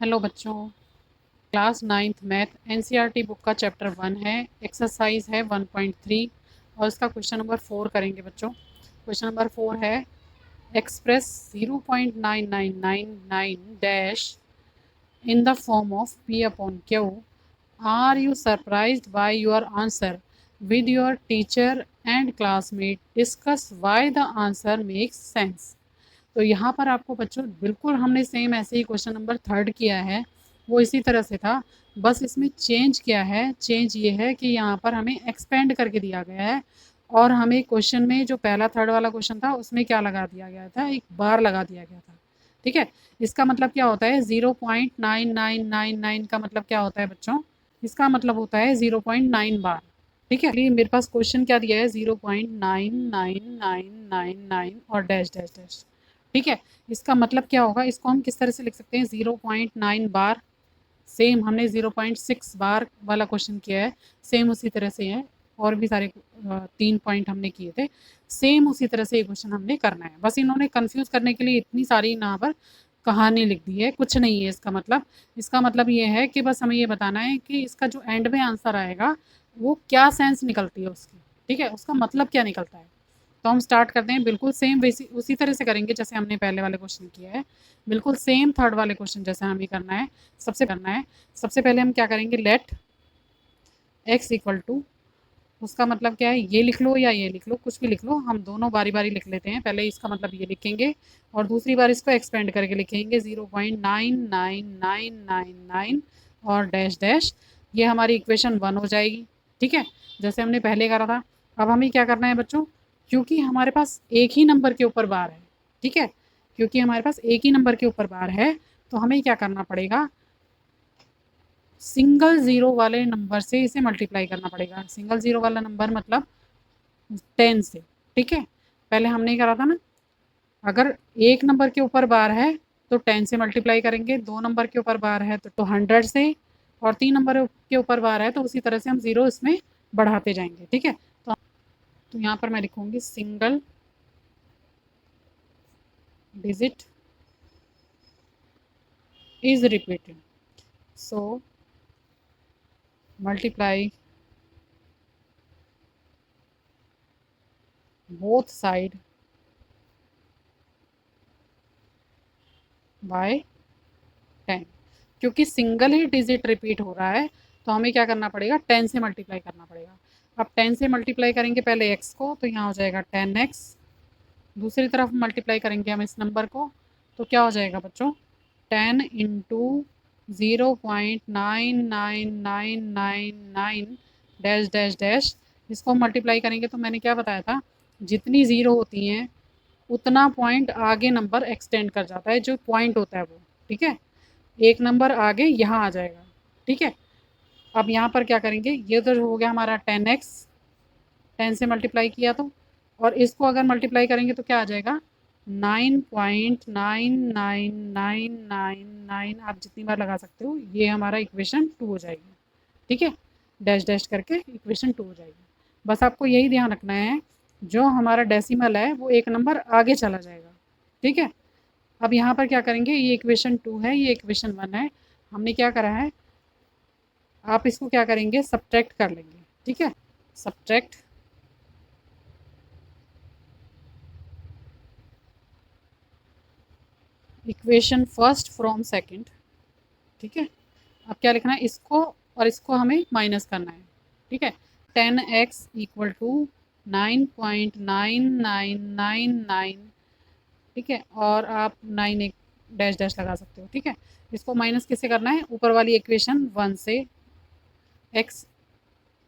Hello बच्चों। Class ninth math NCERT book का chapter 1 है। एक्सरसाइज है 1.3 और इसका क्वेश्चन नंबर 4 करेंगे बच्चों। क्वेश्चन नंबर 4 है express 0.9999 dash in the form of P upon Q. Are you surprised by your answer with your teacher and classmate discuss why the answer makes sense. तो यहाँ पर आपको बच्चों बिल्कुल हमने सेम ऐसे ही क्वेश्चन नंबर 3 किया है, वो इसी तरह से था। बस इसमें चेंज क्या है, चेंज ये है कि यहाँ पर हमें एक्सपेंड करके दिया गया है और हमें क्वेश्चन में जो पहला थर्ड वाला क्वेश्चन था उसमें क्या लगा दिया गया था, एक बार लगा दिया गया था। ठीक है, इसका मतलब क्या होता है 0.9999 का मतलब क्या होता है बच्चों, इसका मतलब होता है 0.9 बार। ठीक है, मेरे पास क्वेश्चन क्या दिया है 0.99999 और डैश डैश डैश। ठीक है, इसका मतलब क्या होगा, इसको हम किस तरह से लिख सकते हैं 0.9 बार। सेम हमने 0.6 बार वाला क्वेश्चन किया है, सेम उसी तरह से है। और भी सारे 3 पॉइंट हमने किए थे, सेम उसी तरह से ये क्वेश्चन हमने करना है। बस इन्होंने कंफ्यूज करने के लिए इतनी सारी यहाँ पर कहानी लिख दी है, कुछ नहीं है इसका मतलब। इसका मतलब ये है कि बस हमें ये बताना है कि इसका जो एंड में आंसर आएगा वो क्या सेंस निकलती है उसकी। ठीक है, उसका मतलब क्या निकलता है। तो हम स्टार्ट करते हैं, बिल्कुल सेम वैसी उसी तरह से करेंगे जैसे हमने पहले वाले क्वेश्चन किया है। बिल्कुल सेम थर्ड वाले क्वेश्चन जैसा हमें करना है। सबसे पहले हम क्या करेंगे, लेट एक्स इक्वल टू, उसका मतलब क्या है, ये लिख लो या ये लिख लो, कुछ भी लिख लो, हम दोनों बारी बारी लिख लेते हैं। पहले इसका मतलब ये लिखेंगे और दूसरी बार इसको एक्सपेंड करके लिखेंगे 0.99999 और डैश डैश। ये हमारी इक्वेशन 1 हो जाएगी। ठीक है, जैसे हमने पहले करा था। अब हमें क्या करना है बच्चों, क्योंकि हमारे पास एक ही नंबर के ऊपर बार है। ठीक है, क्योंकि हमारे पास एक ही नंबर के ऊपर बार है तो हमें क्या करना पड़ेगा, सिंगल ज़ीरो वाले नंबर से इसे मल्टीप्लाई करना पड़ेगा। सिंगल ज़ीरो वाला नंबर मतलब 10 से। ठीक है, पहले हमने करा था ना, अगर एक नंबर के ऊपर बार है तो 10 से मल्टीप्लाई करेंगे, दो नंबर के ऊपर बार है तो 100 से, और तीन नंबर के ऊपर बार है तो उसी तरह से हम ज़ीरो इसमें बढ़ाते जाएंगे। ठीक है, तो यहाँ पर मैं लिखूंगी single digit is repeated, so multiply both side by 10। क्योंकि सिंगल ही डिजिट रिपीट हो रहा है तो हमें क्या करना पड़ेगा, 10 से मल्टीप्लाई करना पड़ेगा। अब 10 से मल्टीप्लाई करेंगे पहले एक्स को तो यहाँ हो जाएगा 10x, दूसरी तरफ मल्टीप्लाई करेंगे हम इस नंबर को तो क्या हो जाएगा बच्चों, 10 इंटू 0.99999 डैश डैश डैश। इसको मल्टीप्लाई करेंगे तो मैंने क्या बताया था, जितनी ज़ीरो होती हैं उतना पॉइंट आगे नंबर एक्सटेंड कर जाता है, जो पॉइंट होता है वो। ठीक है, एक नंबर आगे यहाँ आ जाएगा। ठीक है, अब यहाँ पर क्या करेंगे, ये तो हो गया हमारा 10x, 10 से मल्टीप्लाई किया तो, और इसको अगर मल्टीप्लाई करेंगे तो क्या आ जाएगा 9.99999, आप जितनी बार लगा सकते हो। ये हमारा इक्वेशन 2 हो जाएगी। ठीक है, डैश डैश करके इक्वेशन 2 हो जाएगी। बस आपको यही ध्यान रखना है, जो हमारा डेसिमल है वो एक नंबर आगे चला जाएगा। ठीक है, अब यहाँ पर क्या करेंगे, ये इक्वेशन 2 है, ये इक्वेशन 1 है। हमने क्या करा है, आप इसको क्या करेंगे, सब्ट्रैक्ट कर लेंगे। ठीक है, subtract equation first from second. ठीक है, अब क्या लिखना है, इसको और इसको हमें माइनस करना है। ठीक है, 10x इक्वल टू 9.9999। ठीक है, और आप 9 एक डैश डैश लगा सकते हो। ठीक है, इसको माइनस किससे करना है, ऊपर वाली इक्वेशन 1 से, x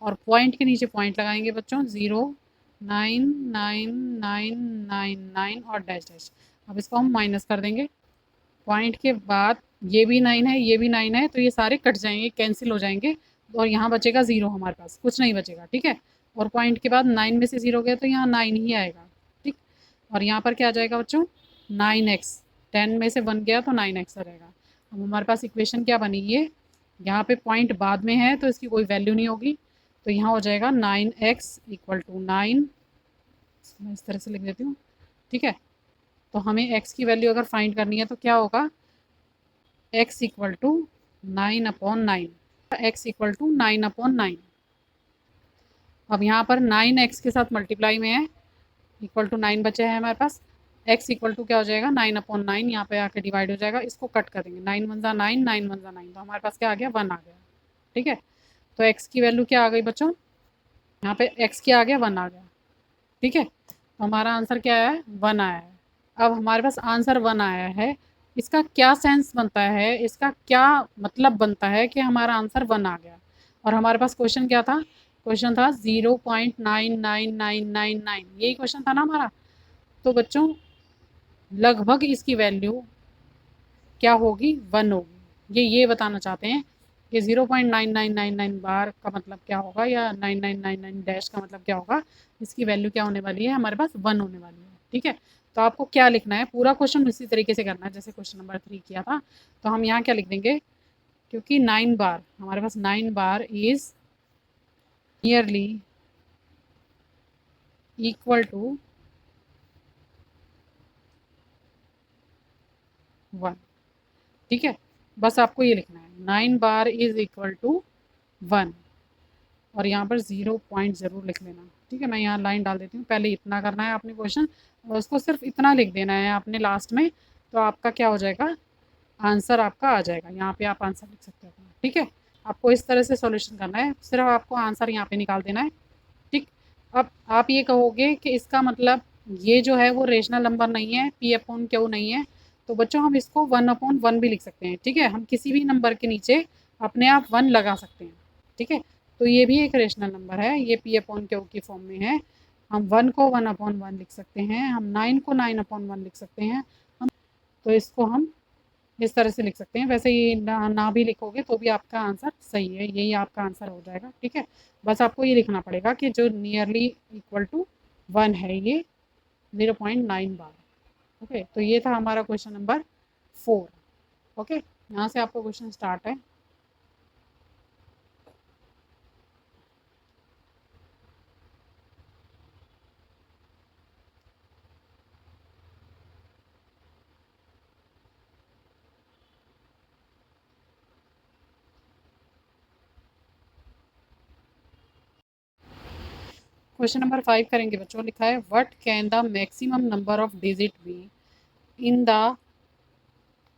और पॉइंट के नीचे पॉइंट लगाएंगे बच्चों, 0.99999 और डैश डैश। अब इसको हम माइनस कर देंगे, पॉइंट के बाद ये भी 9 है, ये भी 9 है, तो ये सारे कट जाएंगे, कैंसिल हो जाएंगे और यहाँ बचेगा 0, हमारे पास कुछ नहीं बचेगा। ठीक है, और पॉइंट के बाद 9 में से 0 गया तो यहाँ 9 ही आएगा। ठीक, और यहाँ पर क्या आ जाएगा बच्चों, 9x, 10 में से 1 गया तो 9x आ जाएगा। अब हमारे पास इक्वेशन क्या बनी, ये यहाँ पे पॉइंट बाद में है तो इसकी कोई वैल्यू नहीं होगी, तो यहाँ हो जाएगा 9x इक्वल टू 9। मैं इस तरह से लिख देती हूँ। ठीक है, तो हमें x की वैल्यू अगर फाइंड करनी है तो क्या होगा, x equal to 9/9, x equal to 9/9। अब यहाँ पर 9x के साथ मल्टीप्लाई में है, इक्वल टू 9 बचे हैं हमारे पास। x इक्वल टू क्या हो जाएगा 9/9, यहाँ पे आके डिवाइड हो जाएगा, इसको कट कर देंगे, 9 वन ज़ा 9, 9 वन ज़ा 9, तो हमारे पास क्या आ गया 1 आ गया। ठीक है, तो x की वैल्यू क्या आ गई बच्चों, यहाँ पे x क्या आ गया 1 आ गया। ठीक है, तो हमारा आंसर क्या है 1 आया है। अब हमारे पास आंसर 1 आया है, इसका क्या सेंस बनता है, इसका क्या मतलब बनता है कि हमारा आंसर 1 आ गया। और हमारे पास क्वेश्चन क्या था, क्वेश्चन था 0.99999, यही क्वेश्चन था ना हमारा। तो बच्चों लगभग इसकी वैल्यू क्या होगी 1 होगी, ये बताना चाहते हैं कि 0.9999 बार का मतलब क्या होगा, या 9999 डैश का मतलब क्या होगा, इसकी वैल्यू क्या होने वाली है, हमारे पास 1 होने वाली है। ठीक है, तो आपको क्या लिखना है, पूरा क्वेश्चन इसी तरीके से करना है जैसे क्वेश्चन नंबर 3 किया था। तो हम यहाँ क्या लिख देंगे, क्योंकि 9 बार हमारे पास 9 बार इज नियरली इक्वल टू 1। ठीक है, बस आपको ये लिखना है 9 बार इज इक्वल टू 1, और यहाँ पर 0 पॉइंट ज़रूर लिख लेना। ठीक है, मैं यहाँ लाइन डाल देती हूँ, पहले इतना करना है आपने क्वेश्चन, और उसको सिर्फ इतना लिख देना है आपने लास्ट में, तो आपका क्या हो जाएगा, आंसर आपका आ जाएगा। यहाँ पे आप आंसर लिख सकते हो अपना। ठीक है, आपको इस तरह से सॉल्यूशन करना है, सिर्फ आपको आंसर यहाँ पे निकाल देना है। ठीक, अब आप ये कहोगे कि इसका मतलब ये जो है वो रेशनल नंबर नहीं है, P/Q नहीं है, तो बच्चों हम इसको 1/1 भी लिख सकते हैं। ठीक है, हम किसी भी नंबर के नीचे अपने आप 1 लगा सकते हैं। ठीक है, तो ये भी एक रेशनल नंबर है, ये P/Q की फॉर्म में है। हम 1 को 1/1 लिख सकते हैं, हम 9 को 9/1 लिख सकते हैं, हम तो इसको हम इस तरह से लिख सकते हैं। वैसे ये ना भी लिखोगे तो भी आपका आंसर सही है, यही आपका आंसर हो जाएगा। ठीक है, बस आपको ये लिखना पड़ेगा कि जो नियरली इक्वल टू 1 है ये 0.9 बार। ओके, तो ये था हमारा क्वेश्चन नंबर 4। ओके, यहाँ से आपका क्वेश्चन स्टार्ट है। क्वेश्चन नंबर 5 करेंगे बच्चों, लिखा है what can the maximum number of digit be in the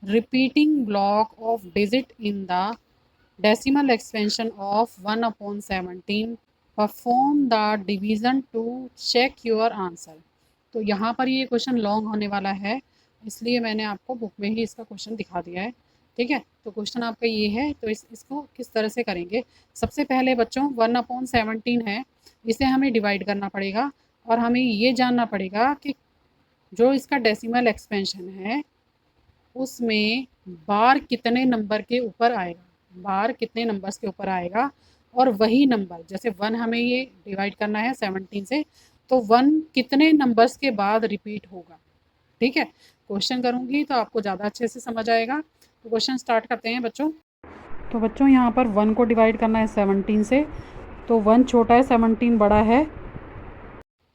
repeating block of digit in the decimal expansion of 1/17, perform the division to check your answer. तो यहाँ पर ये क्वेश्चन लॉन्ग होने वाला है, इसलिए मैंने आपको बुक में ही इसका क्वेश्चन दिखा दिया है। ठीक है, तो क्वेश्चन आपका ये है, तो इसको किस तरह से करेंगे। सबसे पहले बच्चों 1/17 है, इसे हमें डिवाइड करना पड़ेगा, और हमें ये जानना पड़ेगा कि जो इसका डेसिमल एक्सपेंशन है उसमें बार कितने नंबर के ऊपर आएगा, बार कितने नंबर्स के ऊपर आएगा, और वही नंबर जैसे 1 हमें ये डिवाइड करना है 17 से, तो 1 कितने नंबर्स के बाद रिपीट होगा। ठीक है, क्वेश्चन करूँगी तो आपको ज़्यादा अच्छे से समझ आएगा। तो क्वेश्चन स्टार्ट करते हैं बच्चों। तो बच्चों यहाँ पर 1 को डिवाइड करना है 17 से, तो 1 छोटा है 17 बड़ा है,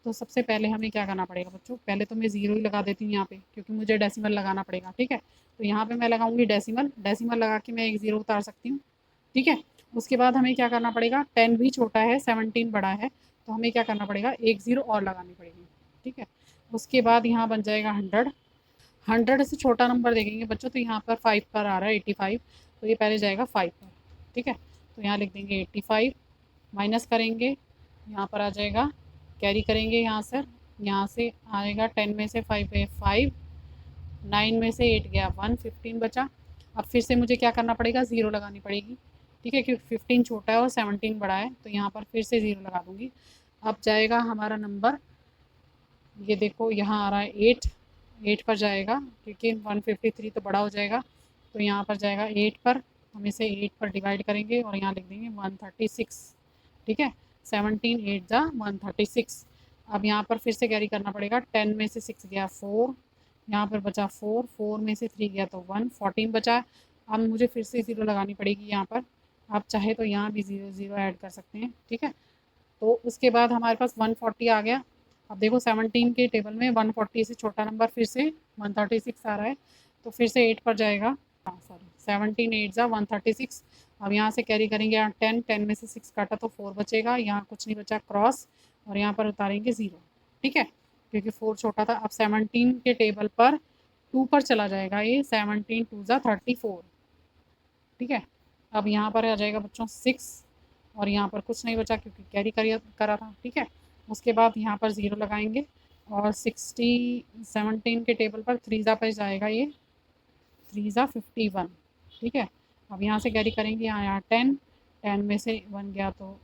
तो सबसे पहले हमें क्या करना पड़ेगा बच्चों, पहले तो मैं ज़ीरो ही लगा देती हूँ यहाँ पे, क्योंकि मुझे डेसिमल लगाना पड़ेगा। ठीक है, तो यहाँ पे मैं लगाऊंगी डेसिमल, डेसिमल लगा के मैं एक ज़ीरो उतार सकती हूँ। ठीक है, उसके बाद हमें क्या करना पड़ेगा, 10 भी छोटा है 17 बड़ा है, तो हमें क्या करना पड़ेगा, एक ज़ीरो और लगानी पड़ेगी। ठीक है, उसके बाद यहाँ बन जाएगा 100, 100 से छोटा नंबर देखेंगे बच्चों, तो यहाँ पर 5 पर आ रहा है 85, तो ये पहले जाएगा 5 पर। ठीक है, तो यहाँ लिख देंगे 85, माइनस करेंगे, यहाँ पर आ जाएगा, कैरी करेंगे यहाँ से आएगा 10 में से 5 है 5, 9 में से 8 गया 1, 15 बचा। अब फिर से मुझे क्या करना पड़ेगा, ज़ीरो लगानी पड़ेगी। ठीक है, क्योंकि 15 छोटा है और 17 बड़ा है, तो यहाँ पर फिर से ज़ीरो लगा दूँगी। अब जाएगा हमारा नंबर, ये देखो यहाँ आ रहा है 8, 8 पर जाएगा, क्योंकि 153 तो बड़ा हो जाएगा, तो यहाँ पर जाएगा 8 पर, हम इसे 8 पर डिवाइड करेंगे और यहाँ लिख देंगे 136। ठीक है, 17 8 जा 136। अब यहाँ पर फिर से कैरी करना पड़ेगा, 10 में से 6 गया 4, यहाँ पर बचा 4, 4 में से 3 गया तो 1, 14 बचा। अब मुझे फिर से ज़ीरो लगानी पड़ेगी यहाँ पर, आप चाहे तो यहाँ भी ज़ीरो ज़ीरो ऐड कर सकते हैं। ठीक है, तो उसके बाद हमारे पास 140 आ गया। अब देखो 17 के टेबल में 140 से छोटा नंबर फिर से 136 आ रहा है, तो फिर से 8 पर जाएगा, सॉरी 17 8 जा 136। अब यहाँ से कैरी करेंगे यहाँ 10, 10 में से 6 काटा तो 4 बचेगा, यहाँ कुछ नहीं बचा क्रॉस, और यहाँ पर उतारेंगे 0। ठीक है, क्योंकि 4 छोटा था। अब 17 के टेबल पर 2 पर चला जाएगा ये, 17 2 जा 34। ठीक है, अब यहाँ पर आ जाएगा बच्चों 6, और यहाँ पर कुछ नहीं बचा क्योंकि कैरी करा था। ठीक है, उसके बाद यहाँ पर 0 लगाएंगे, और 17 के टेबल पर 3 जा पर जाएगा ये, 3 जा 51। ठीक है, अब यहाँ से कैरी करेंगे, यहाँ 10, 10 में से 1 गया तो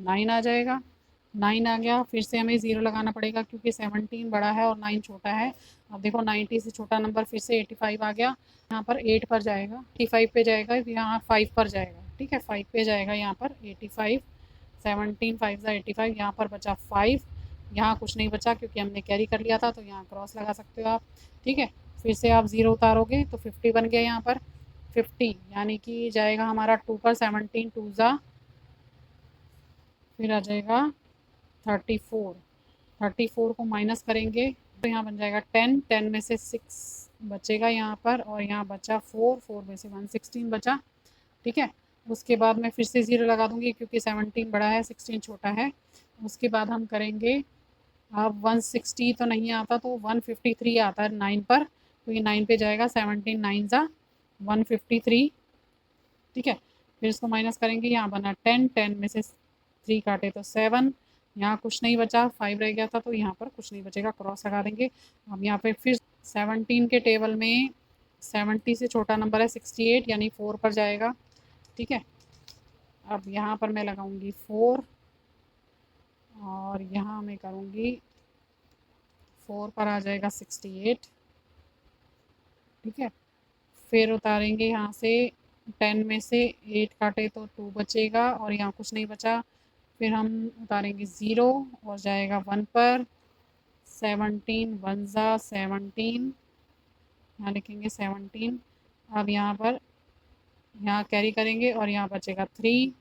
9 आ जाएगा, 9 आ गया। फिर से हमें 0 लगाना पड़ेगा क्योंकि 17 बड़ा है और 9 छोटा है। अब देखो 90 से छोटा नंबर फिर से 85 आ गया, यहाँ पर 8 पर जाएगा, 85 पे जाएगा, यहाँ 5 पर जाएगा। ठीक है, 5 पे जाएगा यहाँ पर 85, 17 5 जा 85, यहाँ पर बचा 5, यहाँ कुछ नहीं बचा क्योंकि हमने कैरी कर लिया था, तो यहाँ क्रॉस लगा सकते हो आप। ठीक है, फिर से आप 0 उतारोगे तो 50 बन गया यहाँ पर 50, यानी कि जाएगा हमारा 2 पर 17 2 जा, फिर आ जाएगा 34, 34 को माइनस करेंगे तो यहाँ बन जाएगा 10, 10 में से 6 बचेगा यहाँ पर, और यहाँ बचा 4, 4 में से 116 बचा। ठीक है, उसके बाद मैं फिर से 0 लगा दूंगी क्योंकि 17 बड़ा है 16 छोटा है। उसके बाद हम करेंगे, अब 160 तो नहीं आता तो 153 आता है 9 पर, तो ये 9 पे जाएगा, 17 9 जा 153। ठीक है, फिर इसको माइनस करेंगे, यहाँ बना 10, 10 में से 3 काटे तो 7, यहाँ कुछ नहीं बचा, 5 रह गया था तो यहाँ पर कुछ नहीं बचेगा, क्रॉस लगा देंगे। अब यहाँ पे फिर 17 के टेबल में 70 से छोटा नंबर है 68, यानी 4 पर जाएगा। ठीक है, अब यहाँ पर मैं लगाऊंगी 4, और यहाँ मैं करूँगी 4 पर आ जाएगा 68। ठीक है, फिर उतारेंगे यहाँ से 10 में से 8 काटे तो 2 बचेगा, और यहाँ कुछ नहीं बचा, फिर हम उतारेंगे 0 और जाएगा 1 पर, 17 1 जा 17, यहाँ लिखेंगे 17। अब यहाँ पर यहाँ कैरी करेंगे और यहाँ बचेगा 3,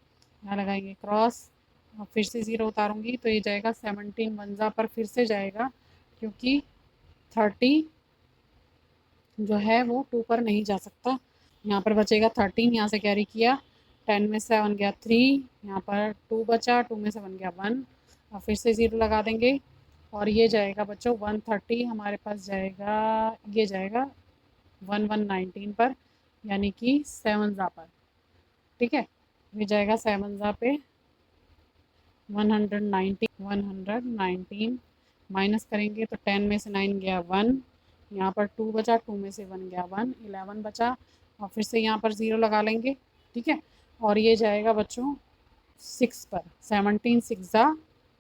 यहाँ लगाएंगे क्रॉस, और फिर से 0 उतारूंगी तो ये जाएगा 17 1 जा पर फिर से जाएगा, क्योंकि 30 जो है वो 2 पर नहीं जा सकता। यहाँ पर बचेगा 13, यहाँ से कैरी किया, 10 में से 1 गया 3, यहाँ पर 2 बचा, 2 में से 1 गया 1, और फिर से 0 लगा देंगे, और ये जाएगा बच्चों 130 हमारे पास जाएगा, ये जाएगा 1119 पर, यानी कि 7 जा पर। ठीक है, ये जाएगा 7 जा पे 119 माइनस करेंगे तो 10 में से 9 गया 1, यहाँ पर 2 बचा, 2 में से 1 गया 1, 11 बचा, और फिर से यहाँ पर 0 लगा लेंगे। ठीक है, और ये जाएगा बच्चों 6 पर, 17 6 जा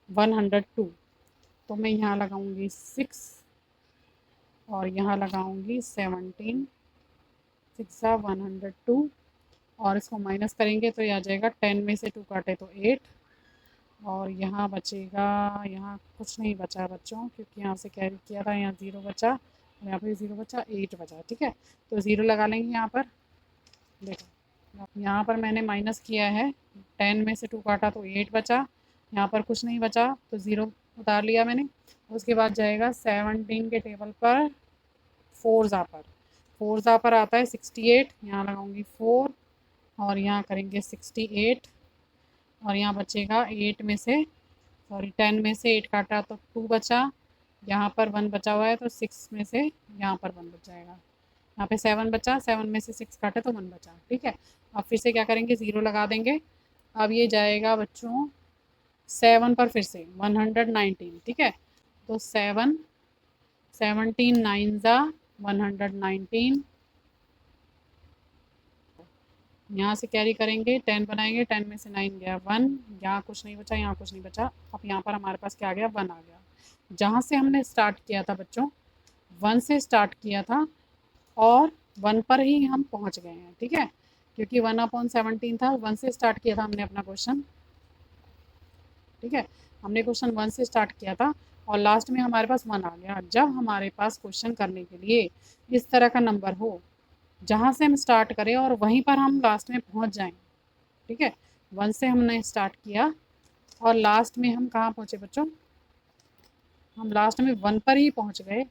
102, तो मैं यहाँ लगाऊंगी 6 और यहाँ लगाऊंगी 17 6 जा 102, और इसको माइनस करेंगे तो यह आ जाएगा 10 में से 2 काटे तो 8, और यहाँ बचेगा, यहाँ कुछ नहीं बचा बच्चों क्योंकि यहाँ से कैरी किया था, यहाँ 0 बचा, और यहाँ पर 0 बचा, 8 बचा। ठीक है, तो 0 लगा लेंगे यहाँ पर। देखो यहाँ पर मैंने माइनस किया है, 10 में से 2 काटा तो 8 बचा, यहाँ पर कुछ नहीं बचा तो 0 उतार लिया मैंने। उसके बाद जाएगा 17 के टेबल पर 4 जा पर, 4 जा पर आता है 68, यहाँ लगाऊंगी 4, और यहाँ करेंगे 68, और यहाँ बचेगा 8 में से, सॉरी 10 में से 8 काटा तो 2 बचा, यहाँ पर 1 बचा हुआ है तो 6 में से यहाँ पर 1 बच जाएगा, यहाँ पे 7 बचा, 7 में से 6 काटे तो 1 बचा। ठीक है, अब फिर से क्या करेंगे, 0 लगा देंगे। अब ये जाएगा बच्चों 7 पर फिर से 119। ठीक है, तो 7 17 9 जा 119, यहाँ से कैरी करेंगे, 10 बनाएंगे, 10 में से 9 गया 1, यहाँ कुछ नहीं बचा, यहाँ कुछ नहीं बचा, अब यहाँ पर हमारे पास क्या आ गया, 1 आ गया। जहाँ से हमने स्टार्ट किया था बच्चों, 1 से स्टार्ट किया था और 1 पर ही हम पहुँच गए हैं। ठीक है, क्योंकि 1/17 था, 1 से स्टार्ट किया था हमने अपना क्वेश्चन। ठीक है, हमने क्वेश्चन 1 से स्टार्ट किया था और लास्ट में हमारे पास 1 आ गया। जब हमारे पास क्वेश्चन करने के लिए इस तरह का नंबर हो, जहाँ से हम स्टार्ट करें और वहीं पर हम लास्ट में पहुँच जाएं। ठीक है, 1 से हमने स्टार्ट किया और लास्ट में हम कहाँ पहुँचे बच्चों, हम लास्ट में 1 पर ही पहुँच गए,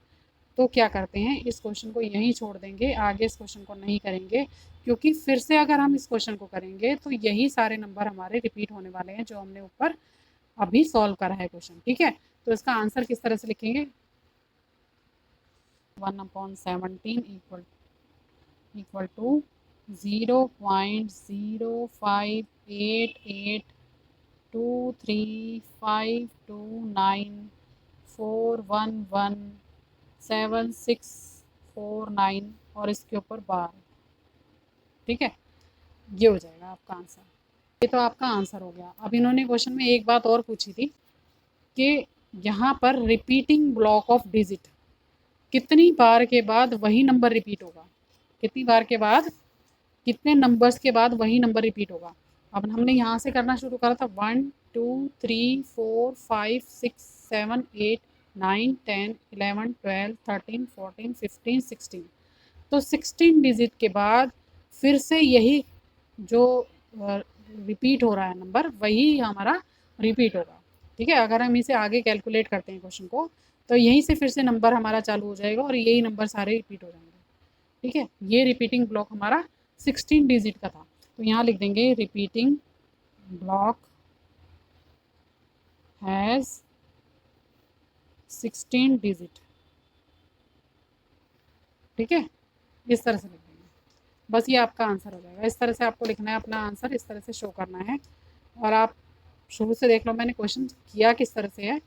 तो क्या करते हैं, इस क्वेश्चन को यहीं छोड़ देंगे, आगे इस क्वेश्चन को नहीं करेंगे, क्योंकि फिर से अगर हम इस क्वेश्चन को करेंगे तो यही सारे नंबर हमारे रिपीट होने वाले हैं जो हमने ऊपर अभी सॉल्व करा है क्वेश्चन। ठीक है, तो इसका आंसर किस तरह से लिखेंगे, 1/17 इक्वल टू 0.0588239411769 और इसके ऊपर बार। ठीक है, ये हो जाएगा आपका आंसर। ये तो आपका आंसर हो गया। अब इन्होंने क्वेश्चन में एक बात और पूछी थी कि यहाँ पर रिपीटिंग ब्लॉक ऑफ डिजिट, कितनी बार के बाद वही नंबर रिपीट होगा, कितनी बार के बाद, कितने नंबर्स के बाद वही नंबर रिपीट होगा। अब हमने यहाँ से करना शुरू करा था 1 2 3 4 5 6 7 8 9 10 11 12 13 14 15 16, तो 16 डिजिट के बाद फिर से यही जो रिपीट हो रहा है नंबर वही हमारा रिपीट होगा। ठीक है, अगर हम इसे आगे कैलकुलेट करते हैं क्वेश्चन को, तो यहीं से फिर से नंबर हमारा चालू हो जाएगा और यही नंबर सारे रिपीट हो जाएंगे। ठीक है, ये रिपीटिंग ब्लॉक हमारा 16 डिजिट का था, तो यहाँ लिख देंगे रिपीटिंग ब्लॉक हैज़ 16 डिजिट। ठीक है, इस तरह से लिख देंगे, बस ये आपका आंसर हो जाएगा। इस तरह से आपको लिखना है अपना आंसर, इस तरह से शो करना है। और आप शुरू से देख लो मैंने क्वेश्चन किया किस तरह से है,